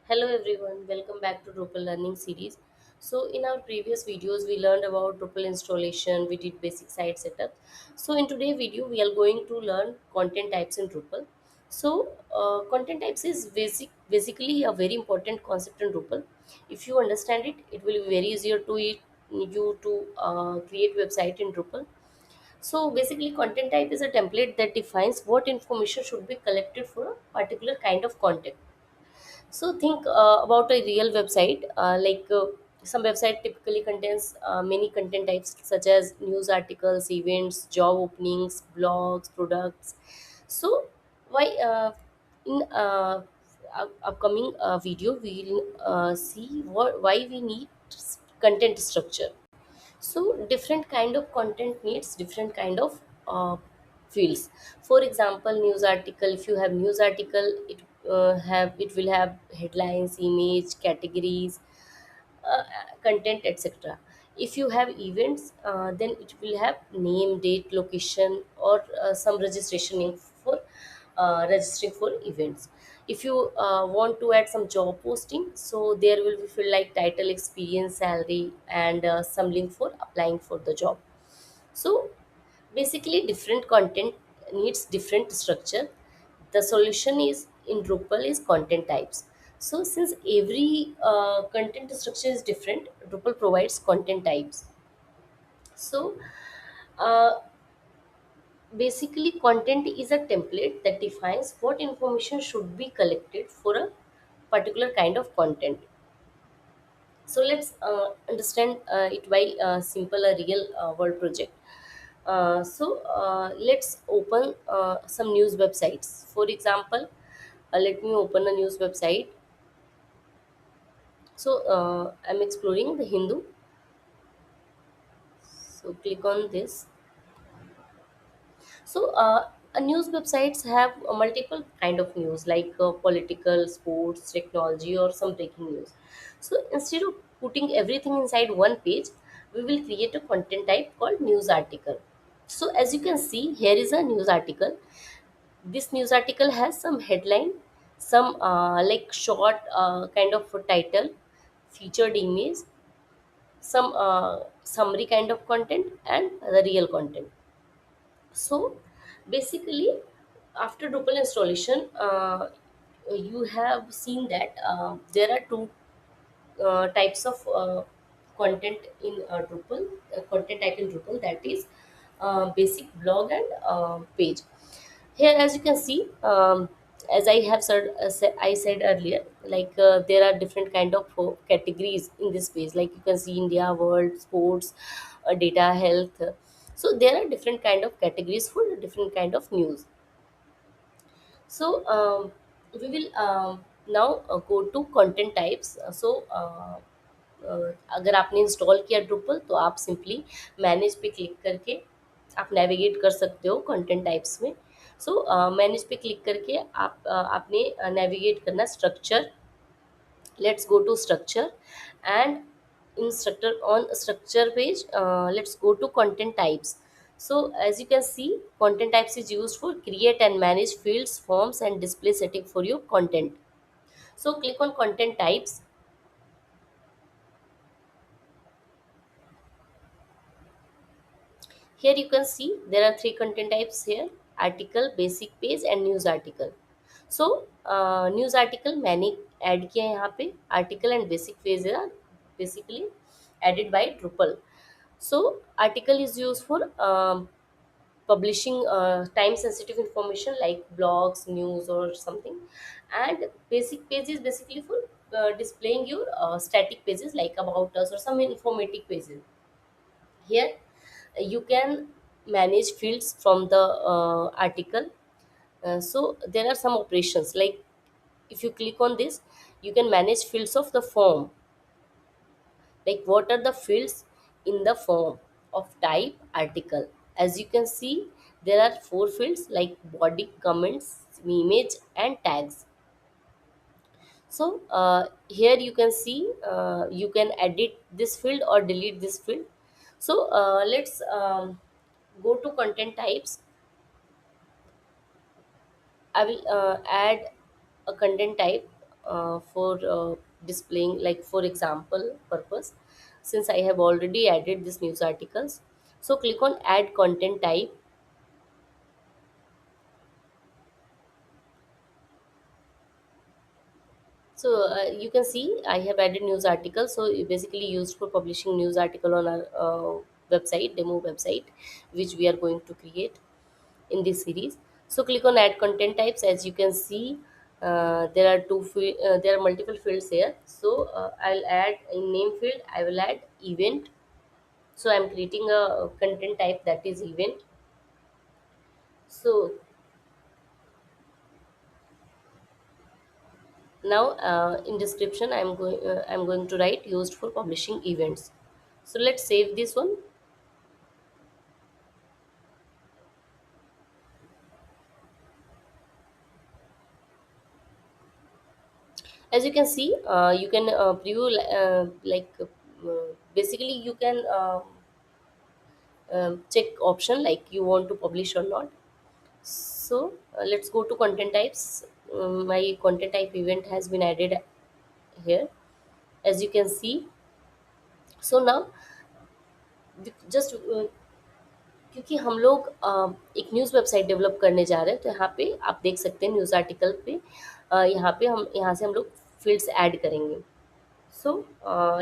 Hello everyone, welcome back to Drupal Learning Series. So in our previous videos we learned about Drupal installation, we did basic site setup. So in today's video we are going to learn content types in Drupal. So content types is basically a very important concept in Drupal. If you understand it, it will be very easier to you to create website in Drupal. So basically content type is a template that defines what information should be collected for a particular kind of content. So think about a real website. Some website typically contains many content types such as news articles, events, job openings, blogs, products. So why in upcoming video we will see why we need content structure. So different kind of content needs different kind of fields. For example, news article, if you have news article, it will have headlines, image, categories, uh, content, etc. If you have events, then it will have name, date, location, or some registration name for registering for events. If you want to add some job posting, so there will be field like title, experience, salary, and some link for applying for the job. So basically different content needs different structure. The solution is in Drupal is content types. So since every content structure is different, Drupal provides content types. So uh, basically content is a template that defines what information should be collected for a particular kind of content. So let's understand it by simple a real world project. Let's open some news websites. For example, let me open a news website. So I'm exploring the Hindu. So click on this. So news websites have multiple kind of news like political, sports, technology, or some breaking news. So instead of putting everything inside one page, we will create a content type called news article. So as you can see, here is a news article. This news article has some headline, some like short kind of a title, featured image, some summary kind of content, and the real content. So basically, after Drupal installation, you have seen that there are two types of content in Drupal, content type in Drupal, that is basic, blog, and page. Here, as you can see, as I said earlier, like there are different kind of categories in this page. Like you can see India, world, sports, data, health. So there are different kind of categories for different kind of news. So we will now go to content types. अगर आपने install किया ड्रुपल तो आप simply manage पे click करके आप navigate कर सकते हो कंटेंट टाइप्स में. सो मैनेज पे क्लिक करके आपने नेविगेट करना structure. Let's go to structure, and in structure, on structure page, let's go to content types. So as you can see, content types is used for create and manage fields, forms, and display setting for your content. So click on content types. Here you can see there are three content types here: article, basic page, and news article. So news article मैंने add किया है यहाँ पे. Article and basic page are basically added by Drupal. So article is used for publishing time sensitive information like blogs, news, or something. And basic page is basically for displaying your static pages like about us or some informative pages. Here you can manage fields from the article. So there are some operations like if you click on this, you can manage fields of the form. Like what are the fields in the form of type article? As you can see, there are four fields like body, comments, image, and tags. So here you can see you can edit this field or delete this field. So let's go to content types. I will add a content type. for displaying, like for example purpose, since I have already added this news articles. So click on add content type. So you can see I have added news article. So it basically used for publishing news article on our website, demo website, which we are going to create in this series. So click on add content types. As you can see, there are multiple fields here. So I'll add in name field, I will add event. So I'm creating a content type that is event. So now in description I'm going to write used for publishing events. So let's save this one. As you can see, you can preview, basically you can check option like you want to publish or not. So let's go to content types. My content type event has been added here, as you can see. So now just क्योंकि हम लोग एक news website develop करने जा रहे हैं, तो यहाँ पे आप देख सकते हैं न्यूज़ आर्टिकल पे यहाँ पे यहाँ से हम लोग फील्ड्स ऐड करेंगे. So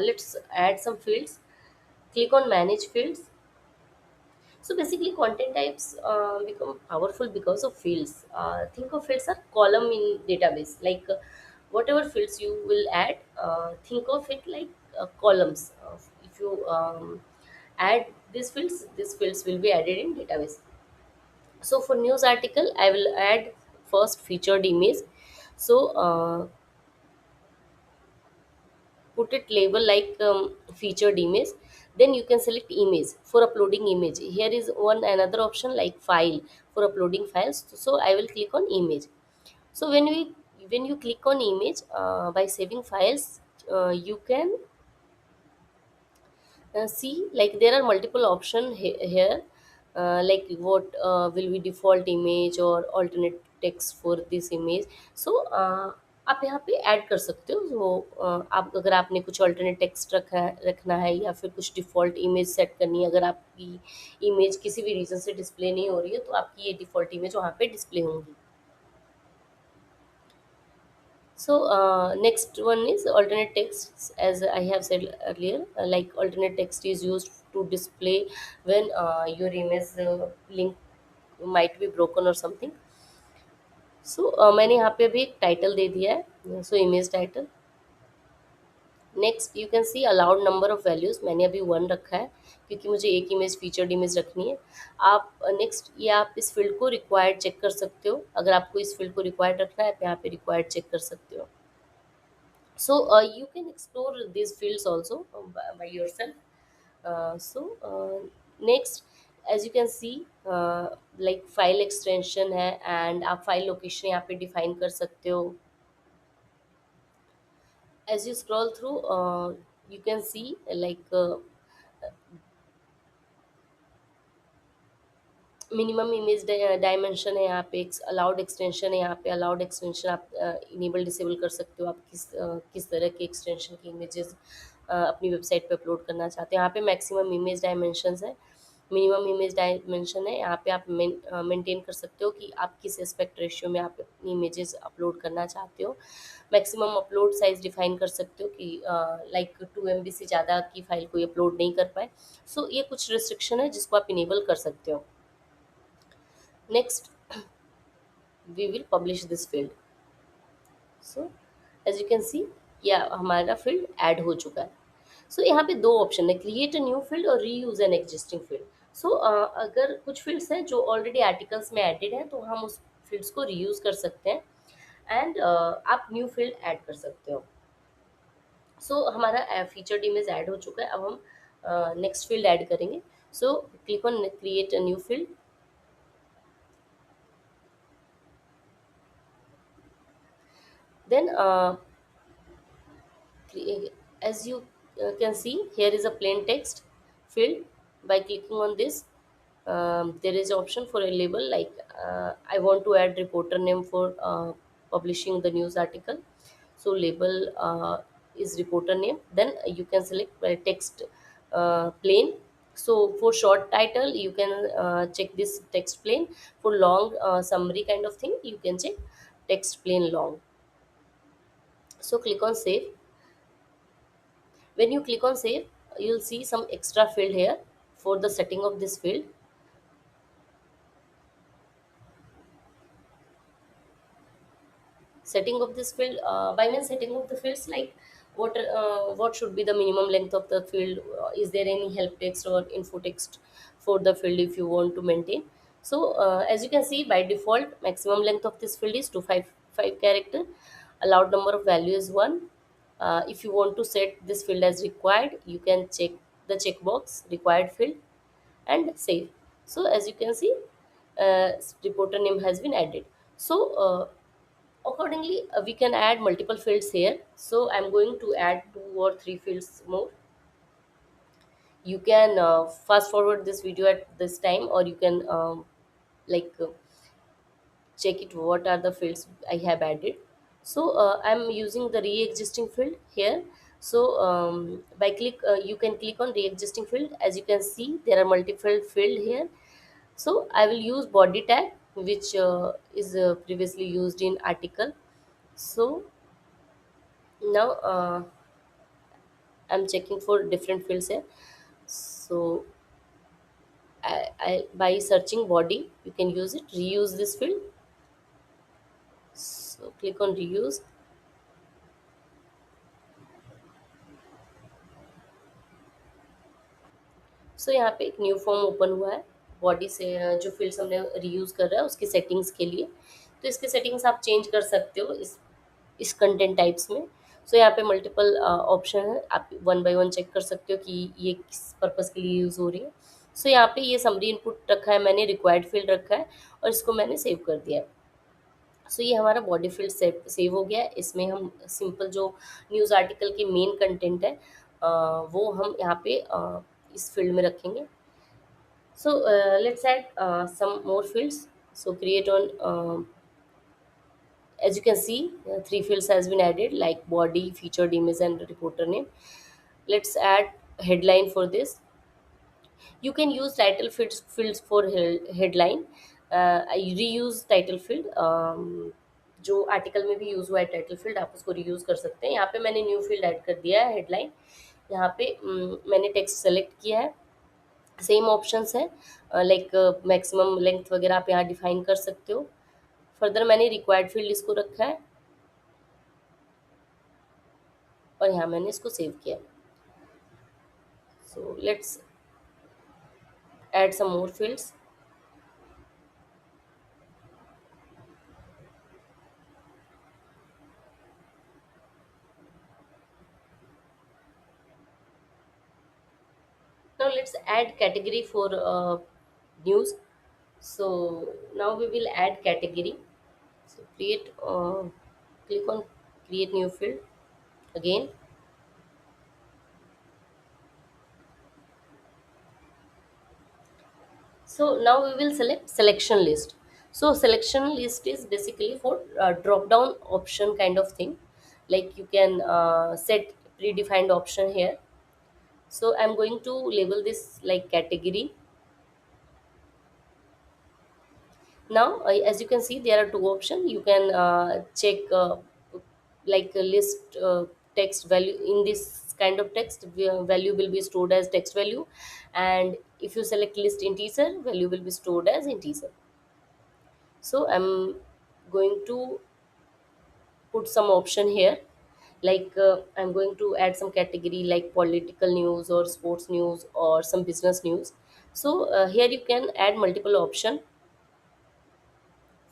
let's add some fields. Click on manage fields. So basically, content types become powerful because of fields. Think of fields as column in database. Like whatever fields you will add, think of it like columns. If you add these fields will be added in database. So for news article, I will add first featured image. So put it label like featured image. Then you can select image for uploading image. Here is one another option like file for uploading files. So I will click on image. So when you click on image, by saving files, you can see like there are multiple option here, like what will be default image or alternate text for this image. So आप यहाँ पे add कर सकते हो. तो आप अगर आपने कुछ alternate text रखना है या फिर कुछ डिफ़ॉल्ट इमेज सेट करनी है, अगर आपकी इमेज किसी भी रीज़न से डिस्प्ले नहीं हो रही है, तो आपकी ये डिफ़ॉल्ट इमेज वहाँ पे डिस्प्ले होंगी. So next one is alternate text. As I have said earlier, like alternate text is used to display when your image link might be broken or something. So मैंने यहाँ पे भी एक title दे दिया है. So image title. Next you can C allowed number of values. मैंने अभी 1 रखा है क्योंकि मुझे एक इमेज फीचर्ड इमेज रखनी है. आप नेक्स्ट ये आप इस फील्ड को रिक्वायर्ड चेक कर सकते हो. अगर आपको इस फील्ड को रिक्वायर्ड रखना है, तो यहाँ पे रिक्वायर्ड चेक कर सकते हो. So you can explore these fields also by yourself. Next, as you can see, like file extension है एंड आप फाइल लोकेशन यहाँ पे डिफाइन कर सकते हो. As you scroll through, you can see like minimum image dimension है यहाँ पे. एक अलाउड एक्सटेंशन है यहाँ पे. अलाउड एक्सटेंशन आप इनेबल डिसेबल कर सकते हो. आप किस तरह के एक्सटेंशन की इमेजेस अपनी वेबसाइट पे अपलोड करना चाहते हैं. यहाँ पे मैक्सिमम इमेज डायमेंशंस है, मिनिमम इमेज डायमेंशन है. यहाँ पे आप मेंटेन कर सकते हो कि आप किस एस्पेक्ट रेशियो में आप अपनी इमेजेस अपलोड करना चाहते हो. मैक्सिमम अपलोड साइज डिफाइन कर सकते हो कि लाइक 2 MB से ज़्यादा की फाइल कोई अपलोड नहीं कर पाए. सो ये कुछ रिस्ट्रिक्शन है जिसको आप इनेबल कर सकते हो. Next, we will publish this field. So as you can see, या हमारा फील्ड ऐड हो चुका है. सो यहाँ पे दो ऑप्शन है, क्रिएट अ न्यू फील्ड और रीयूज एन एग्जिस्टिंग फील्ड. सो अगर कुछ फील्ड्स हैं जो ऑलरेडी आर्टिकल्स में एडेड हैं, तो हम उस फील्ड्स को रीयूज कर सकते हैं एंड आप न्यू फील्ड ऐड कर सकते हो. सो हमारा फीचर्ड इमेज ऐड हो चुका है. अब हम नेक्स्ट फील्ड ऐड करेंगे. So click on create a new field. Then as you can see, here is a plain text field. By clicking on this, there is option for a label like I want to add reporter name for publishing the news article. So label is reporter name. Then you can select text plain. So for short title you can check this text plain. For long summary kind of thing you can check text plain long. So click on save. When you click on save, you'll see some extra field here. For the setting of this field, setting of this field, by means setting of the fields, like what should be the minimum length of the field, is there any help text or info text for the field if you want to maintain. So as you can see, by default maximum length of this field is 255 character. Allowed number of value is 1. If you want to set this field as required, you can check the checkbox required field and save. So as you can see, uh, reporter name has been added. So accordingly, we can add multiple fields here. So I'm going to add 2 or 3 fields more. You can fast forward this video at this time, or you can like check it what are the fields I have added. So I'm using the re-existing field here. So by click you can click on re-existing field. As you can see, there are multiple field here. So I will use body tag, which is previously used in article. So now I'm checking for different fields here. So by searching body, you can use it. Reuse this field. So click on reuse. सो यहाँ पे एक new form open हुआ है body से। जो fields हमने reuse कर रहा है उसकी सेटिंग्स के लिए। तो इसके सेटिंग्स आप चेंज कर सकते हो इस कंटेंट टाइप्स में। सो यहाँ पे मल्टीपल ऑप्शन है, आप वन बाय वन चेक कर सकते हो कि ये किस पर्पज़ के लिए यूज़ हो रही है। सो यहाँ पे ये समरी इनपुट रखा है मैंने, रिक्वायर्ड फील्ड रखा है और इसको मैंने सेव कर दिया है। सो ये हमारा बॉडी फील्ड सेव हो गया है। इसमें हम सिंपल जो न्यूज़ आर्टिकल की मेन कंटेंट है वो हम यहाँ पे इस फील्ड में रखेंगे। So let's add some more fields. So create on, as you can see, 3 fields has been added like body, featured image, and reporter name. Let's add headline for this. You can use title fields for headline. I reuse title field. जो article में भी use हुआ है title field, आप उसको reuse कर सकते हैं। यहाँ पे मैंने न्यू फील्ड ऐड कर दिया है हेडलाइन। यहाँ पे मैंने टेक्स्ट सेलेक्ट किया है। सेम ऑप्शंस है लाइक मैक्सिमम लेंथ वगैरह आप यहाँ डिफाइन कर सकते हो। फर्दर मैंने रिक्वायर्ड फील्ड इसको रखा है और यहाँ मैंने इसको सेव किया। So let's add some more fields. Now let's add category for news. So now we will add category. So create, click on create new field again. So now we will select selection list. So selection list is basically for drop down option kind of thing. Like you can set predefined option here. So I'm going to label this like category. Now as you can see, there are 2 options. You can check like a list text value. In this kind of text, value will be stored as text value, and if you select list integer, value will be stored as integer. So I'm going to put some option here, like I'm going to add some category like political news or sports news or some business news. So here you can add multiple option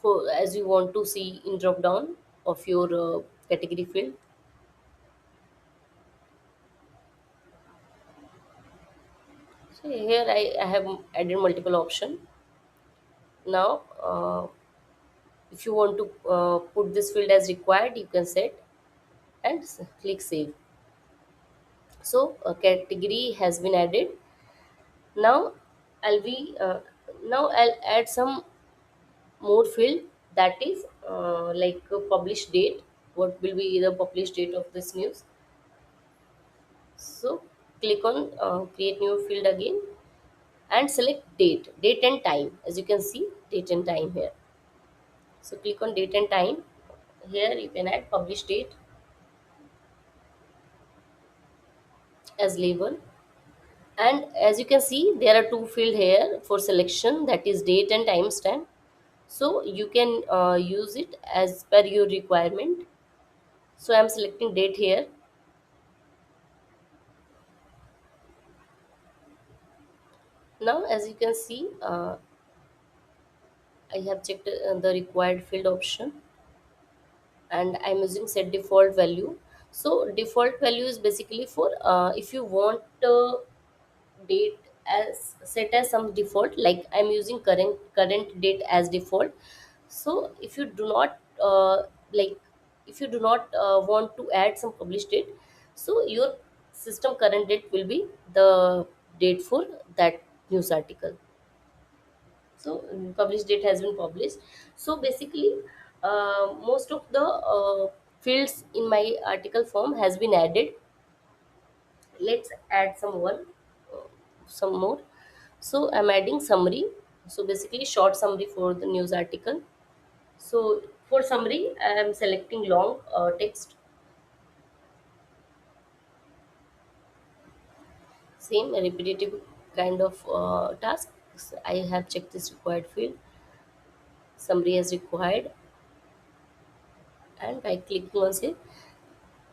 for as you want to see in drop down of your category field. So here I have added multiple option. Now if you want to put this field as required, you can set and click save. So a category has been added. Now I'll be now I'll add some more field, that is like publish date. what will be the published date of this news. So click on create new field again and select date and time. As you can see, date and time here. So click on date and time. Here you can add publish date as label. And as you can see, there are two field here for selection, that is date and timestamp. So you can use it as per your requirement. So I am selecting date here. Now as you can see, I have checked the required field option, and I'm using set default value. So default value is basically for if you want date as set as some default, like I'm using current date as default. So if you do not like if you do not want to add some published date, so your system current date will be the date for that news article. So published date has been published. So basically most of the fields in my article form has been added. Let's add uh, some more. So I'm adding summary. So basically short summary for the news article. So for summary I am selecting long text. Same repetitive kind of task. I have checked this required field, summary as required, and by clicking on save,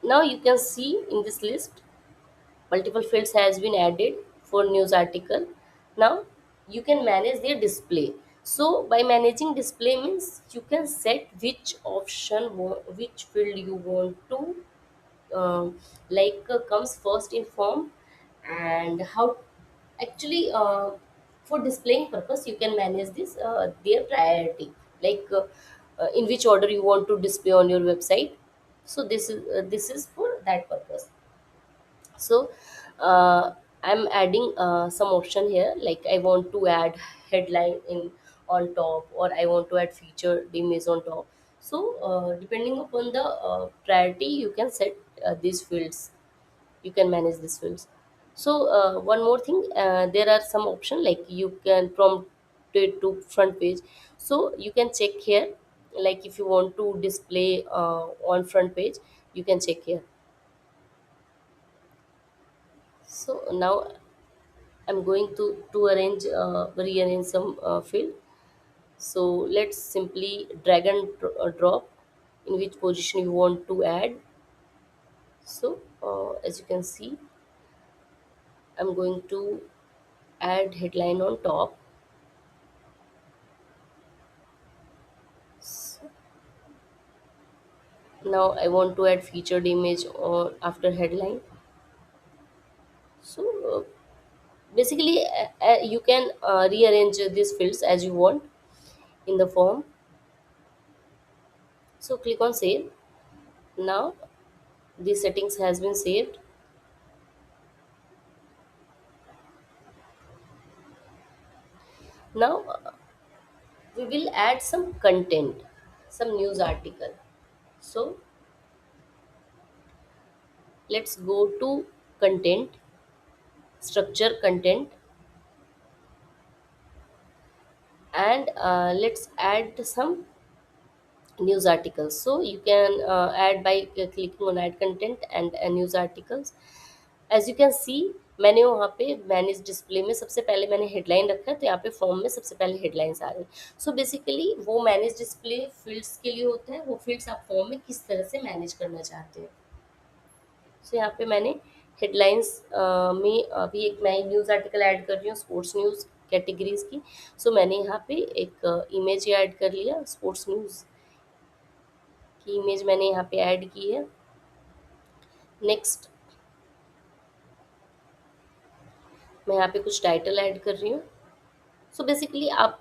now you can see in this list multiple fields has been added for news article. Now you can manage their display. So by managing display means you can set which which field you want to comes first in form, and how actually for displaying purpose you can manage this their priority, in which order you want to display on your website. So this is for that purpose. So I'm adding some option here, like I want to add headline in on top, or I want to add featured image on top. So depending upon the priority you can set these fields, you can manage these fields. So one more thing, there are some option like you can prompt it to front page. So you can check here, like if you want to display on front page, you can check here. So now I'm going to arrange rearrange some field. So let's simply drag and drop in which position you want to add. So as you can see, I'm going to add headline on top. So now I want to add featured image or after headline. So basically you can rearrange these fields as you want in the form. So click on save. Now the settings has been saved. Now we will add some content, some news article. So let's go to content, structure content, and let's add some news articles. So you can add by clicking on add content and news articles. As you can see, मैंने वहाँ पे manage display में सबसे पहले मैंने headline रखा है, तो यहाँ पे फॉर्म में सबसे पहले हेडलाइंस आ रही हैं. सो बेसिकली वो मैनेज डिस्प्ले फील्ड्स के लिए होता है, वो फील्ड्स आप फॉर्म में किस तरह से मैनेज करना चाहते हैं. सो यहाँ पे मैंने हेडलाइंस में अभी एक मैं न्यूज़ आर्टिकल ऐड कर रही हूँ स्पोर्ट्स न्यूज़ कैटेगरीज की. सो मैंने यहाँ पे एक इमेज ऐड कर लिया, स्पोर्ट्स न्यूज़ की इमेज मैंने यहाँ पे ऐड की है. नेक्स्ट मैं यहाँ पे कुछ टाइटल ऐड कर रही हूँ. सो बेसिकली आप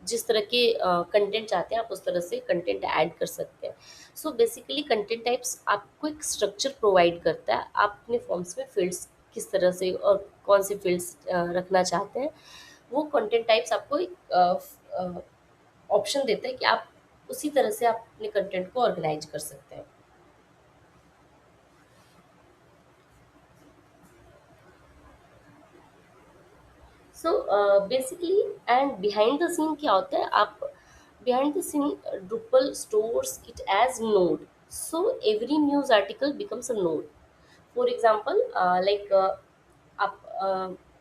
जिस तरह के कंटेंट चाहते हैं आप उस तरह से कंटेंट ऐड कर सकते हैं. सो बेसिकली कंटेंट टाइप्स आपको एक स्ट्रक्चर प्रोवाइड करता है. आप अपने फॉर्म्स में फील्ड्स किस तरह से और कौन से फील्ड्स रखना चाहते हैं, वो कंटेंट टाइप्स आपको एक ऑप्शन देता है कि आप उसी तरह से आप अपने कंटेंट को ऑर्गेनाइज कर सकते हैं. So basically and behind the scene क्या होता है, आप behind the scene Drupal stores it as node. So every news article becomes a node. For example like आप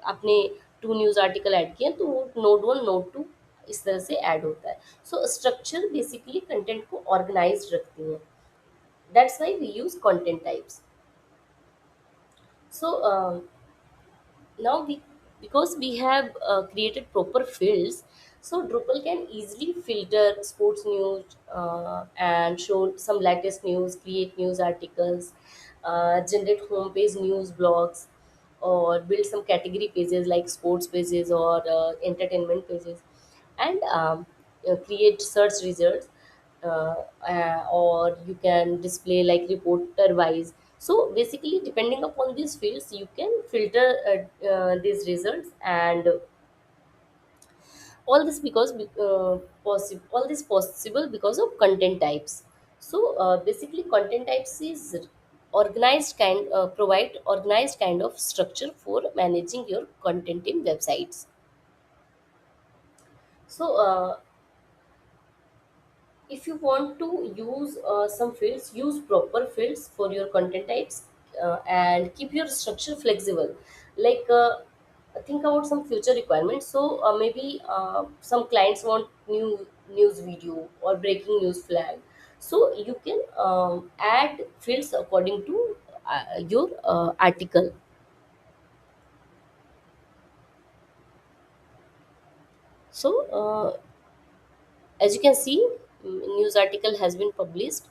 आपने 2 न्यूज आर्टिकल ऐड किए तो वो नोड 1 नोड 2 इस तरह से ऐड होता है. सो स्ट्रक्चर बेसिकली कंटेंट को ऑर्गेनाइज रखती है. That's why we use content types. So now we, because we have created proper fields, so Drupal can easily filter sports news and show some latest news, create news articles, generate homepage news blogs, or build some category pages like sports pages or entertainment pages, and create search results, or you can display like reporter wise. So basically depending upon these fields you can filter these results. And all this because all this possible because of content types. So basically content types is organized kind provide organized kind of structure for managing your content in websites. So if you want to use some fields, use proper fields for your content types, and keep your structure flexible. Like think about some future requirements. So maybe some clients want new news video or breaking news flag. So you can add fields according to your article. So as you can see, news article has been published.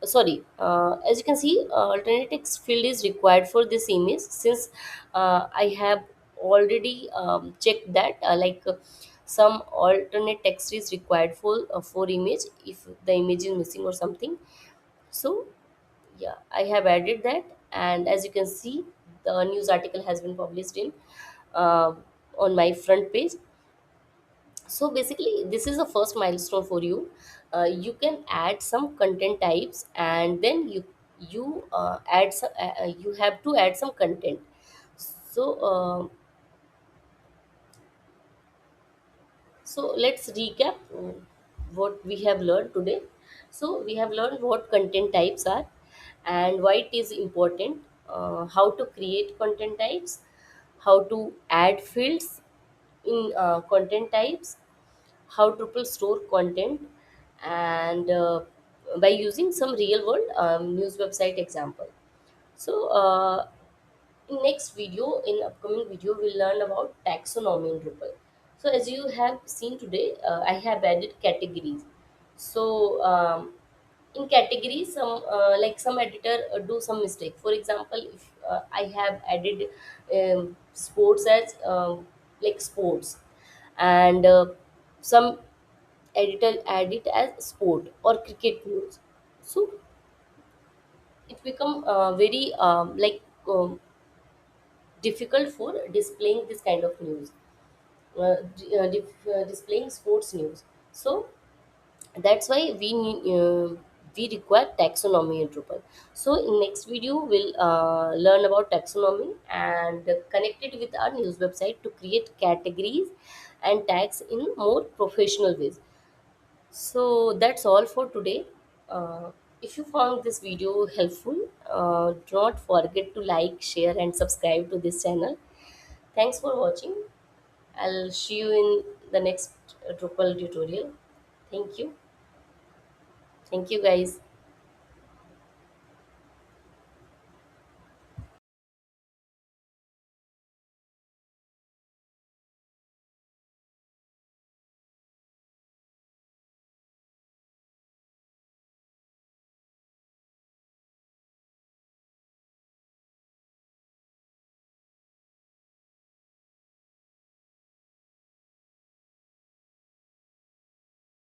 Sorry, as you can see, alternate text field is required for this image, since I have already checked that some alternate text is required for image if the image is missing or something. So yeah, I have added that, and as you can see, the news article has been published in uh, on my front page. So basically this is the first milestone for you. You can add some content types, and then you add some you have to add some content. So so let's recap what we have learned today. So we have learned what content types are and why it is important, how to create content types, how to add fields in content types, how Drupal store content, and by using some real world news website example. So in next video, in upcoming video, we'll learn about taxonomy in Drupal. So as you have seen today, I have added categories. So in categories, some like some editor do some mistake. For example, if I have added sports as like sports, and some editor add it as sport or cricket news. So it become very difficult for displaying this kind of news, displaying sports news. So that's why we require taxonomy in Drupal. So in next video we'll learn about taxonomy and connect it with our news website to create categories and tags in more professional ways. So that's all for today. If you found this video helpful, do not forget to like, share, and subscribe to this channel. Thanks for watching. I'll see you in the next Drupal tutorial. Thank you. Thank you, guys.